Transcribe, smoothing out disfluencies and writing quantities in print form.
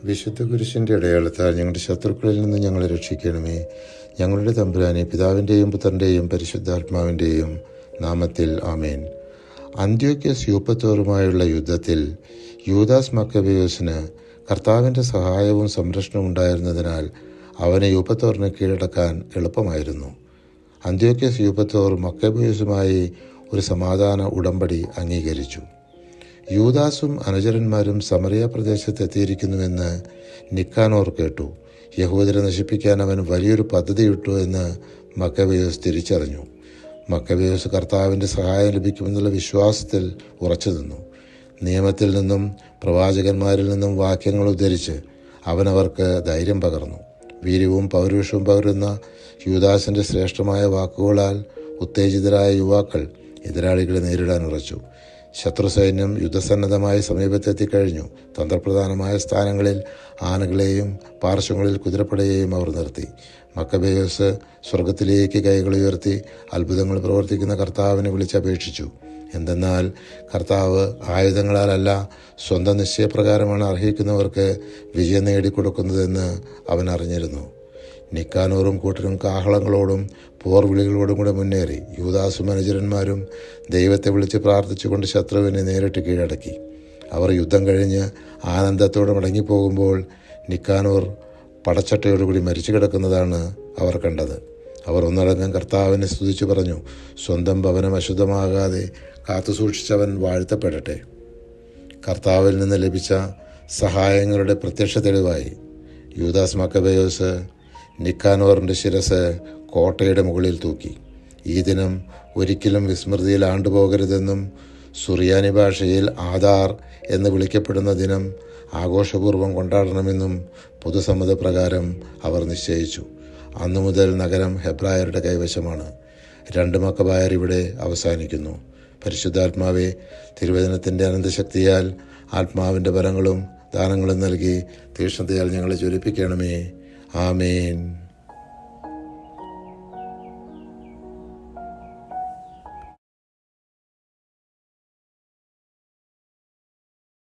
വിശുദ്ധ കുരിശിൻ്റെ അടയാളത്താൽ ഞങ്ങളുടെ ശത്രുക്കളിൽ നിന്ന് ഞങ്ങളെ രക്ഷിക്കണമേ. ഞങ്ങളുടെ തമ്പുരാനെ, പിതാവിൻ്റെയും പുത്രൻ്റെയും പരിശുദ്ധാത്മാവിൻ്റെയും നാമത്തിൽ ആമേൻ. അന്ത്യോക്യസ് യൂപ്പത്തോറുമായുള്ള യുദ്ധത്തിൽ യൂദാസ് മക്കബേയോസിന് കർത്താവിൻ്റെ സഹായവും സംരക്ഷണവും ഉണ്ടായിരുന്നതിനാൽ അവനെ യൂപ്പത്തോറിന് കീഴടക്കാൻ എളുപ്പമായിരുന്നു. അന്ത്യോക്യസ് യൂപ്പത്തോർ മക്കബേയോസുമായി ഒരു സമാധാന ഉടമ്പടി അംഗീകരിച്ചു. യൂദാസും അനുചരന്മാരും സമറിയ പ്രദേശത്ത് എത്തിയിരിക്കുന്നുവെന്ന് നിക്കാനോർ കേട്ടു. യഹൂദരെ നശിപ്പിക്കാൻ അവൻ വലിയൊരു പദ്ധതിയിട്ടു എന്ന് മക്കബേയോസ് തിരിച്ചറിഞ്ഞു. മക്കബേയോസ് കർത്താവിൻ്റെ സഹായം ലഭിക്കുമെന്നുള്ള വിശ്വാസത്തിൽ ഉറച്ചു നിന്നു. നിയമത്തിൽ നിന്നും പ്രവാചകന്മാരിൽ നിന്നും വാക്യങ്ങൾ ഉദ്ധരിച്ച് അവൻ അവർക്ക് ധൈര്യം പകർന്നു. വീര്യവും പൗരുഷവും പകരുന്ന യൂദാസിൻ്റെ ശ്രേഷ്ഠമായ വാക്കുകളാൽ ഉത്തേജിതരായ യുവാക്കൾ എതിരാളികളെ നേരിടാൻ ഉറച്ചു. ശത്രുസൈന്യം യുദ്ധസന്നദ്ധമായി സമീപത്തെത്തിക്കഴിഞ്ഞു. തന്ത്രപ്രധാനമായ സ്ഥാനങ്ങളിൽ ആനകളെയും പാർശ്വങ്ങളിൽ കുതിരപ്പടയെയും അവർ നിർത്തി. മക്കബേയോസ് സ്വർഗത്തിലേക്ക് കൈകൾ ഉയർത്തി അത്ഭുതങ്ങൾ പ്രവർത്തിക്കുന്ന കർത്താവിനെ വിളിച്ചപേക്ഷിച്ചു. എന്തെന്നാൽ കർത്താവ് ആയുധങ്ങളാലല്ല, സ്വന്തം നിശ്ചയപ്രകാരമാണ് അർഹിക്കുന്നവർക്ക് വിജയം നേടിക്കൊടുക്കുന്നതെന്ന് അവൻ അറിഞ്ഞിരുന്നു. നിക്കാനോറും കൂട്ടരും കാഹളങ്ങളോടും പോർവിളികളോടും കൂടെ മുന്നേറി. യൂദാസും അനുചരന്മാരും ദൈവത്തെ വിളിച്ച് പ്രാർത്ഥിച്ചുകൊണ്ട് ശത്രുവിനെ നേരിട്ട് കീഴടക്കി. അവർ യുദ്ധം കഴിഞ്ഞ് ആനന്ദത്തോടെ മടങ്ങിപ്പോകുമ്പോൾ നിക്കാനോർ പടച്ചട്ടയോടുകൂടി മരിച്ചു കിടക്കുന്നതാണ് അവർ കണ്ടത്. അവർ ഒന്നടങ്കം കർത്താവിനെ സ്തുതിച്ചു പറഞ്ഞു, സ്വന്തം ഭവനം അശുദ്ധമാകാതെ കാത്തുസൂക്ഷിച്ചവൻ വാഴ്ത്തപ്പെടട്ടെ. കർത്താവിൽ നിന്ന് ലഭിച്ച സഹായങ്ങളുടെ പ്രത്യക്ഷ തെളിവായി യൂദാസ് മക്കബേയോസ് നിക്കാനോറിൻ്റെ ശിരസ് കോട്ടയുടെ മുകളിൽ തൂക്കി. ഈ ദിനം ഒരിക്കലും വിസ്മൃതിയിൽ ആണ്ടുപോകരുതെന്നും സുറിയാനി ഭാഷയിൽ ആധാർ എന്ന് വിളിക്കപ്പെടുന്ന ദിനം ആഘോഷപൂർവ്വം കൊണ്ടാടണമെന്നും പൊതുസമ്മതപ്രകാരം അവർ നിശ്ചയിച്ചു. അന്നു മുതൽ നഗരം ഹെബ്രായരുടെ കൈവശമാണ്. 2 മക്കബായർ ഇവിടെ അവസാനിക്കുന്നു. പരിശുദ്ധാത്മാവെ, തിരുവചനത്തിൻ്റെ അനന്തശക്തിയാൽ ആത്മാവിൻ്റെ വരങ്ങളും ദാനങ്ങളും നൽകി തീക്ഷ്ണതയാൽ ഞങ്ങളെ ജ്വലിപ്പിക്കണമേ. ആമേൻ.